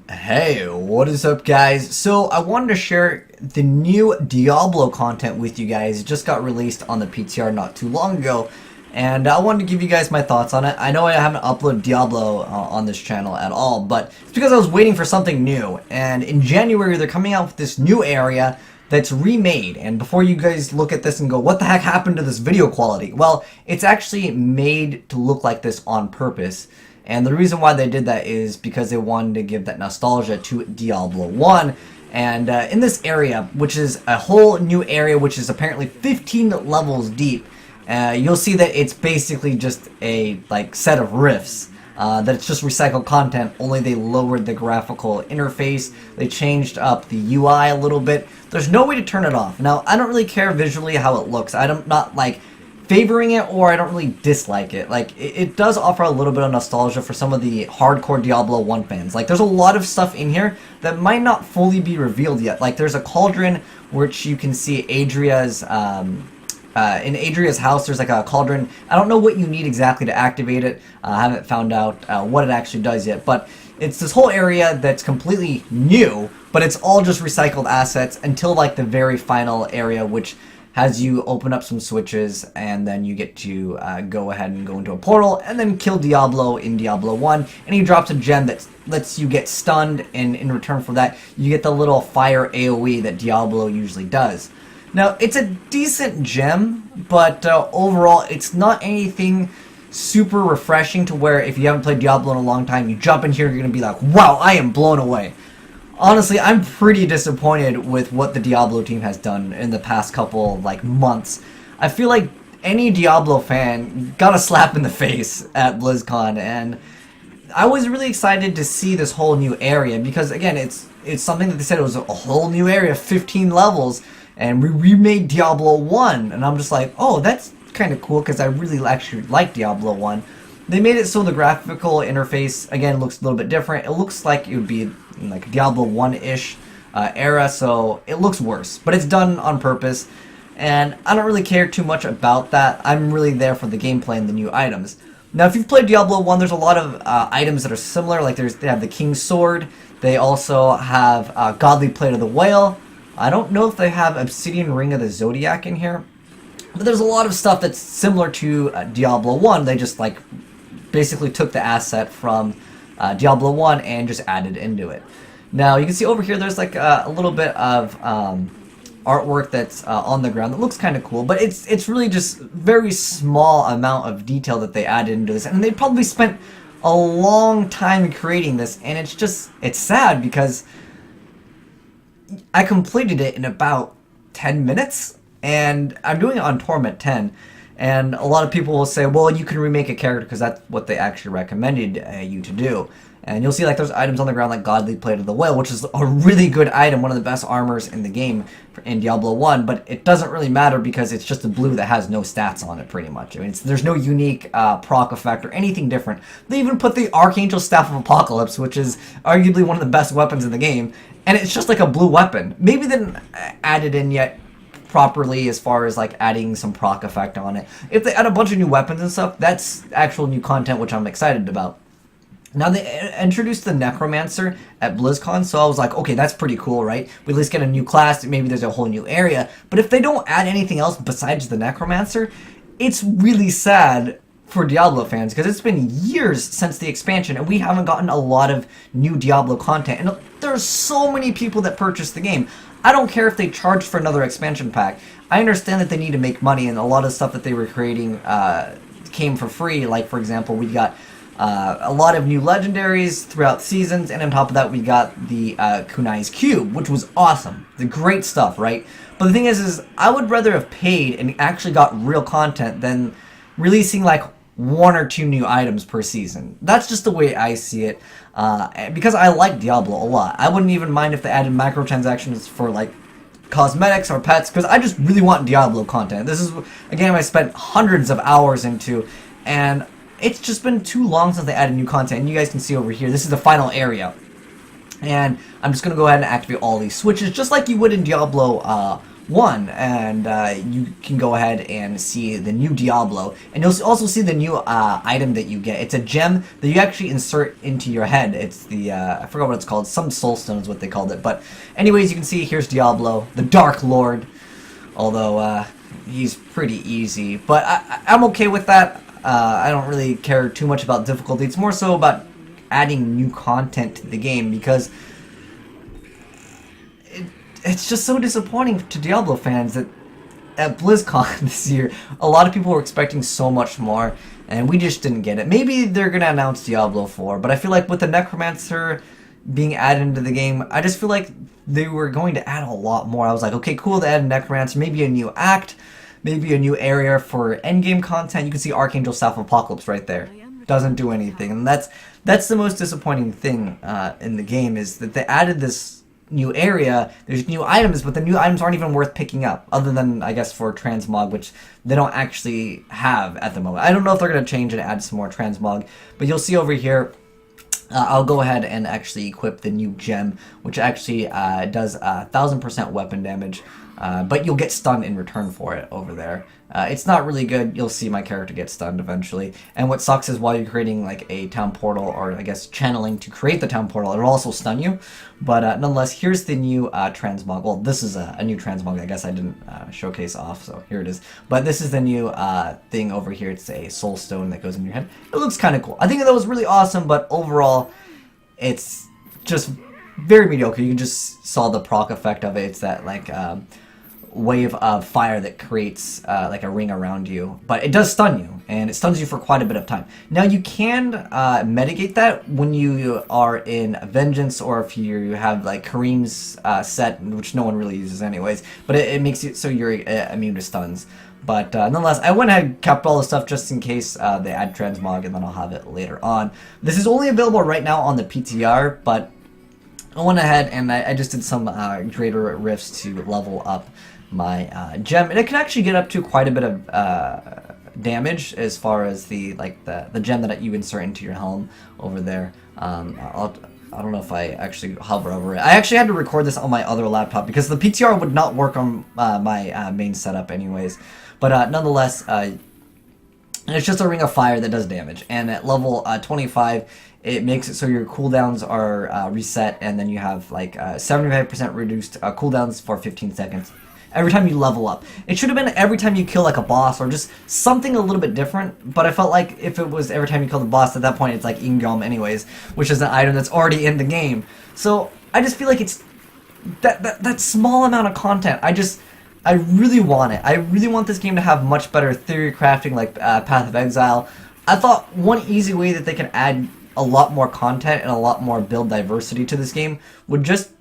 Hey, what is up guys? So I wanted to share the new Diablo content with you guys. It just got released on the PTR not too long ago, and I wanted to give you guys my thoughts on it. I know I haven't uploaded Diablo on this channel at all, but it's because I was waiting for something new, and in January they're coming out with this new area that's remade. And before you guys look at this and go, what the heck happened to this video quality? Well, it's actually made to look like this on purpose. And the reason why they did that is because they wanted to give that nostalgia to Diablo 1. And in this area, which is a whole new area, which is apparently 15 levels deep, you'll see that it's basically just a set of riffs. That it's just recycled content, only they lowered the graphical interface, they changed up the UI a little bit. There's no way to turn it off. Now, I don't really care visually how it looks. I'm not favoring it, or I don't really dislike it. It does offer a little bit of nostalgia for some of the hardcore Diablo 1 fans. There's a lot of stuff in here that might not fully be revealed yet. There's a cauldron which you can see Adria's in Adria's house. There's a cauldron. I don't know what you need exactly to activate it. I haven't found out what it actually does yet, but it's this whole area that's completely new, but it's all just recycled assets until the very final area, which has you open up some switches, and then you get to go ahead and go into a portal and then kill Diablo in Diablo 1, and he drops a gem that lets you get stunned, and in return for that you get the little fire AoE that Diablo usually does. Now, it's a decent gem, but overall it's not anything super refreshing to where if you haven't played Diablo in a long time, you jump in here, you're going to be like, wow, I am blown away. Honestly, I'm pretty disappointed with what the Diablo team has done in the past couple, months. I feel like any Diablo fan got a slap in the face at BlizzCon, and I was really excited to see this whole new area, because, again, it's something that they said it was a whole new area, 15 levels, and we remade Diablo 1, and I'm just like, oh, that's kind of cool, because I really actually like Diablo 1. They made it so the graphical interface, again, looks a little bit different. It looks like it would be like a Diablo 1-ish era, so it looks worse. But it's done on purpose, and I don't really care too much about that. I'm really there for the gameplay and the new items. Now, if you've played Diablo 1, there's a lot of items that are similar. They have the King's Sword. They also have Godly Plate of the Whale. I don't know if they have Obsidian Ring of the Zodiac in here. But there's a lot of stuff that's similar to Diablo 1. They just, basically took the asset from Diablo 1 and just added into it. Now, you can see over here there's a little bit of artwork that's on the ground that looks kind of cool, but it's really just very small amount of detail that they added into this, and they probably spent a long time creating this, and it's sad because I completed it in about 10 minutes, and I'm doing it on Torment 10. And a lot of people will say, well, you can remake a character because that's what they actually recommended you to do. And you'll see there's items on the ground like Godly Plate of the Whale, which is a really good item, one of the best armors in the game in Diablo 1, but it doesn't really matter because it's just a blue that has no stats on it, pretty much. I mean, there's no unique proc effect or anything different. They even put the Archangel Staff of Apocalypse, which is arguably one of the best weapons in the game, and it's just like a blue weapon. Maybe they didn't add it in yet properly as far as adding some proc effect on it. If they add a bunch of new weapons and stuff, that's actual new content, which I'm excited about. Now, they introduced the Necromancer at BlizzCon, so I was like, okay, that's pretty cool, right? We at least get a new class, maybe there's a whole new area. But if they don't add anything else besides the Necromancer, it's really sad for Diablo fans, because it's been years since the expansion, and we haven't gotten a lot of new Diablo content. And there's so many people that purchase the game. I don't care if they charge for another expansion pack. I understand that they need to make money, and a lot of stuff that they were creating came for free. For example, we got a lot of new legendaries throughout seasons, and on top of that, we got the Kunai's Cube, which was awesome. The great stuff, right? But the thing is I would rather have paid and actually got real content than releasing one or two new items per season. That's just the way I see it, because I like Diablo a lot. I wouldn't even mind if they added microtransactions for cosmetics or pets, because I just really want Diablo content. This is a game I spent hundreds of hours into, and it's just been too long since they added new content. And you guys can see over here, this is the final area, and I'm just going to go ahead and activate all these switches just like you would in Diablo 1, and you can go ahead and see the new Diablo, and you'll also see the new item that you get. It's a gem that you actually insert into your head. It's the, I forgot what it's called, some soulstone is what they called it, but anyways, you can see here's Diablo, the Dark Lord, although he's pretty easy, but I'm okay with that. I don't really care too much about difficulty. It's more so about adding new content to the game, because it's just so disappointing to Diablo fans that at BlizzCon this year, a lot of people were expecting so much more, and we just didn't get it. Maybe they're going to announce Diablo 4, but I feel like with the Necromancer being added into the game, I just feel like they were going to add a lot more. I was like, okay, cool to add Necromancer, maybe a new act, maybe a new area for endgame content. You can see Archangel Staff of Apocalypse right there. Doesn't do anything, and that's the most disappointing thing in the game, is that they added this new area, there's new items, but the new items aren't even worth picking up, other than, I guess, for transmog, which they don't actually have at the moment. I don't know if they're going to change and add some more transmog, but you'll see over here, I'll go ahead and actually equip the new gem, which actually does 1000% weapon damage, but you'll get stunned in return for it over there. It's not really good. You'll see my character get stunned eventually. And what sucks is while you're creating like a town portal, or I guess channeling to create the town portal, it'll also stun you. But nonetheless, here's the new transmog. Well, this is a new transmog. I guess I didn't showcase off, so here it is. But this is the new thing over here. It's a soul stone that goes in your head. It looks kind of cool. I think that was really awesome, but overall, it's just very mediocre. You just saw the proc effect of it. It's that like wave of fire that creates like a ring around you, but it does stun you, and it stuns you for quite a bit of time. Now you can mitigate that when you are in Vengeance, or if you have like Kareem's set, which no one really uses anyways, but it makes it so you're immune to stuns. But nonetheless, I went ahead and kept all the stuff just in case they add transmog, and then I'll have it later on. This is only available right now on the PTR, but I went ahead and I just did some greater rifts to level up my gem, and it can actually get up to quite a bit of damage as far as the gem that you insert into your helm over there. I don't know if I actually hover over it. I actually had to record this on my other laptop because the PTR would not work on my main setup anyways. But nonetheless, it's just a ring of fire that does damage, and at level 25, it makes it so your cooldowns are reset, and then you have like 75% reduced cooldowns for 15 seconds. Every time you level up. It should have been every time you kill like a boss, or just something a little bit different, but I felt like if it was every time you kill the boss, at that point it's like Ingom anyways, which is an item that's already in the game. So I just feel like it's that small amount of content. I really want it. I really want this game to have much better theory crafting, like Path of Exile. I thought one easy way that they can add a lot more content and a lot more build diversity to this game would just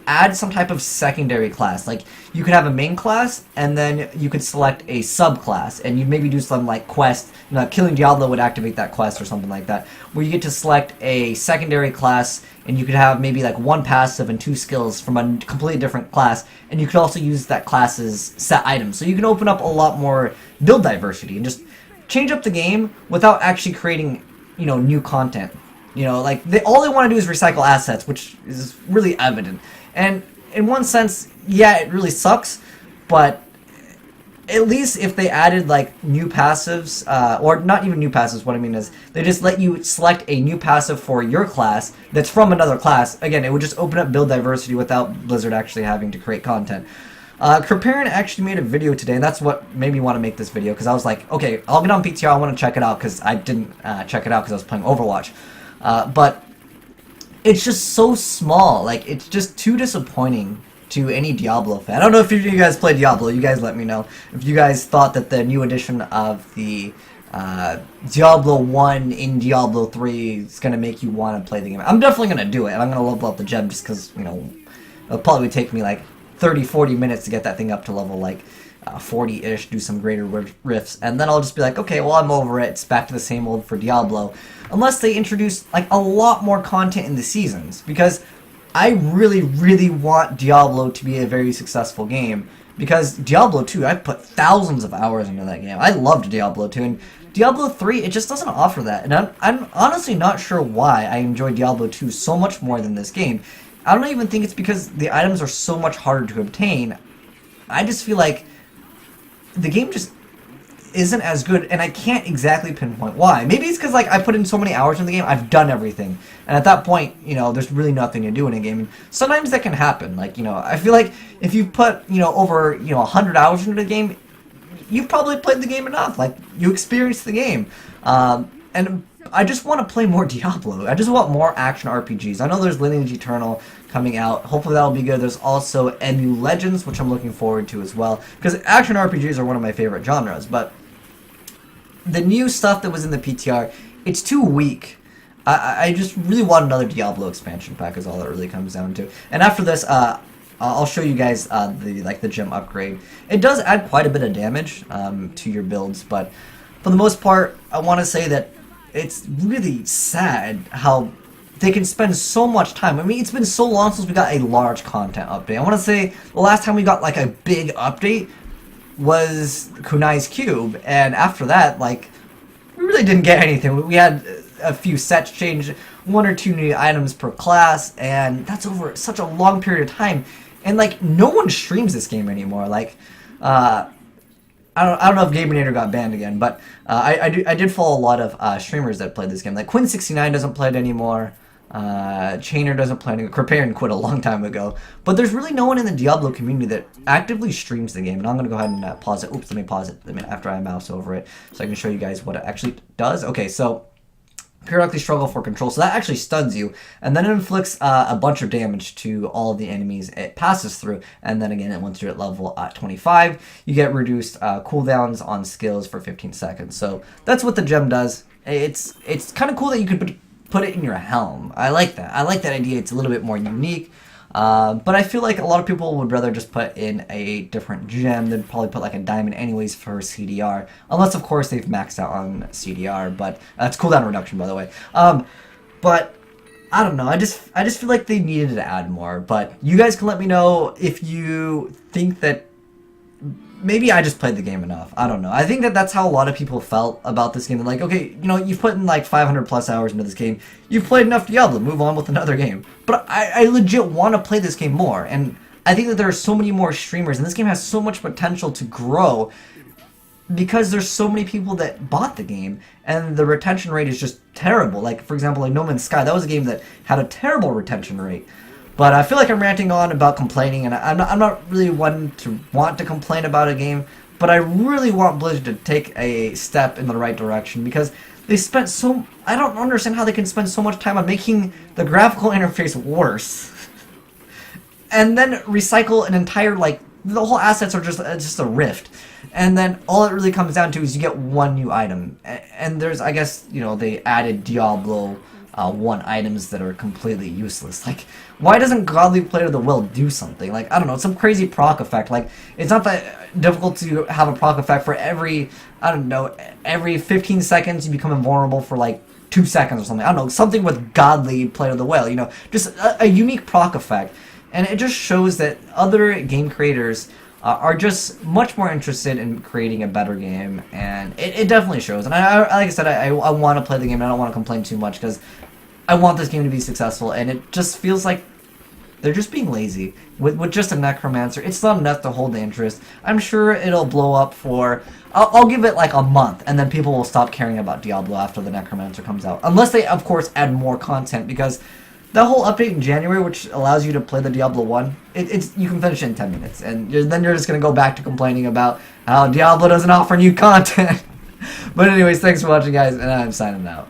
add some type of secondary class. Like, you could have a main class, and then you could select a subclass, and you maybe do some like quest. You know, killing Diablo would activate that quest or something like that, where you get to select a secondary class, and you could have maybe like one passive and 2 skills from a completely different class, and you could also use that class's set items. So you can open up a lot more build diversity and just change up the game without actually creating, you know, new content. You know, like, all they want to do is recycle assets, which is really evident. And in one sense, yeah, it really sucks, but at least if they added like new passives, or not even new passives, what I mean is they just let you select a new passive for your class that's from another class. Again, it would just open up build diversity without Blizzard actually having to create content. Kriparin actually made a video today, and that's what made me want to make this video, because I was like, okay, I'll get on PTR, I want to check it out, because I didn't check it out because I was playing Overwatch. But it's just so small. Like, it's just too disappointing to any Diablo fan. I don't know if you guys play Diablo. You guys let me know if you guys thought that the new edition of the Diablo 1 in Diablo 3 is going to make you want to play the game. I'm definitely going to do it, and I'm going to level up the gem just because, you know, it'll probably take me like 30-40 minutes to get that thing up to level like 40-ish, do some greater rifts, and then I'll just be like, okay, well, I'm over it. It's back to the same old for Diablo. Unless they introduce like a lot more content in the seasons, because I really, really want Diablo to be a very successful game, because Diablo 2, I put thousands of hours into that game. I loved Diablo 2, and Diablo 3, it just doesn't offer that, and I'm honestly not sure why I enjoy Diablo 2 so much more than this game. I don't even think it's because the items are so much harder to obtain. I just feel like the game just isn't as good, and I can't exactly pinpoint why. Maybe it's because like I put in so many hours in the game, I've done everything, and at that point, you know, there's really nothing to do in a game. And sometimes that can happen. Like, you know, I feel like if you put, you know, over 100 hours into the game, you've probably played the game enough. Like, you experienced the game, and I just want to play more Diablo. I just want more action RPGs. I know there's Lineage Eternal coming out. Hopefully that'll be good. There's also MU Legends, which I'm looking forward to as well, because action RPGs are one of my favorite genres. But the new stuff that was in the PTR, it's too weak. I just really want another Diablo expansion pack is all that really comes down to. And after this, I'll show you guys the gem upgrade. It does add quite a bit of damage to your builds, but for the most part, I want to say that it's really sad how they can spend so much time. I mean, it's been so long since we got a large content update. I want to say the last time we got like a big update was Kunai's Cube, and after that, like, we really didn't get anything. We had a few sets change, 1 or 2 new items per class, and that's over such a long period of time. And like, no one streams this game anymore. Like, I don't know if Gaminator got banned again, but I did follow a lot of streamers that played this game. Like Quinn69 doesn't play it anymore. Chainer doesn't play it. Kriparian quit a long time ago. But there's really no one in the Diablo community that actively streams the game. And I'm going to go ahead and pause it. Oops, let me pause it after I mouse over it so I can show you guys what it actually does. Okay, so periodically struggle for control. So that actually stuns you. And then it inflicts a bunch of damage to all of the enemies it passes through. And then again, once you're at level 25, you get reduced cooldowns on skills for 15 seconds. So that's what the gem does. It's kind of cool that you could put it in your helm. I like that. I like that idea. It's a little bit more unique. But I feel like a lot of people would rather just put in a different gem. They'd probably put like a diamond anyways for CDR. Unless, of course, they've maxed out on CDR. But that's cooldown reduction, by the way. But I don't know. I just feel like they needed to add more. But you guys can let me know if you think that maybe I just played the game enough. I don't know. I think that that's how a lot of people felt about this game. They're like, okay, you know, you've put in like 500 plus hours into this game. You've played enough Diablo. Move on with another game. But I legit want to play this game more. And I think that there are so many more streamers. And this game has so much potential to grow because there's so many people that bought the game. And the retention rate is just terrible. Like, for example, like No Man's Sky. That was a game that had a terrible retention rate. But I feel like I'm ranting on about complaining, and I'm not really one to want to complain about a game, but I really want Blizzard to take a step in the right direction, because they spent so... I don't understand how they can spend so much time on making the graphical interface worse. And then recycle an entire, like, the whole assets are just a rift. And then all it really comes down to is you get one new item. And there's, I guess, you know, they added Diablo 1 items that are completely useless. Like, why doesn't Godly Player of the Will do something? Like, I don't know, some crazy proc effect. Like, it's not that difficult to have a proc effect for every, I don't know, every 15 seconds you become invulnerable for like 2 seconds or something. I don't know, something with Godly Player of the Will, you know, just a unique proc effect. And it just shows that other game creators are just much more interested in creating a better game, and it definitely shows. And I like I said, I want to play the game, and I don't want to complain too much, because I want this game to be successful, and it just feels like they're just being lazy. With just a Necromancer, it's not enough to hold the interest. I'm sure it'll blow up for... I'll give it like a month, and then people will stop caring about Diablo after the Necromancer comes out. Unless they, of course, add more content, because that whole update in January, which allows you to play the Diablo 1, you can finish it in 10 minutes. And then you're just going to go back to complaining about how Diablo doesn't offer new content. But anyways, thanks for watching, guys, and I'm signing out.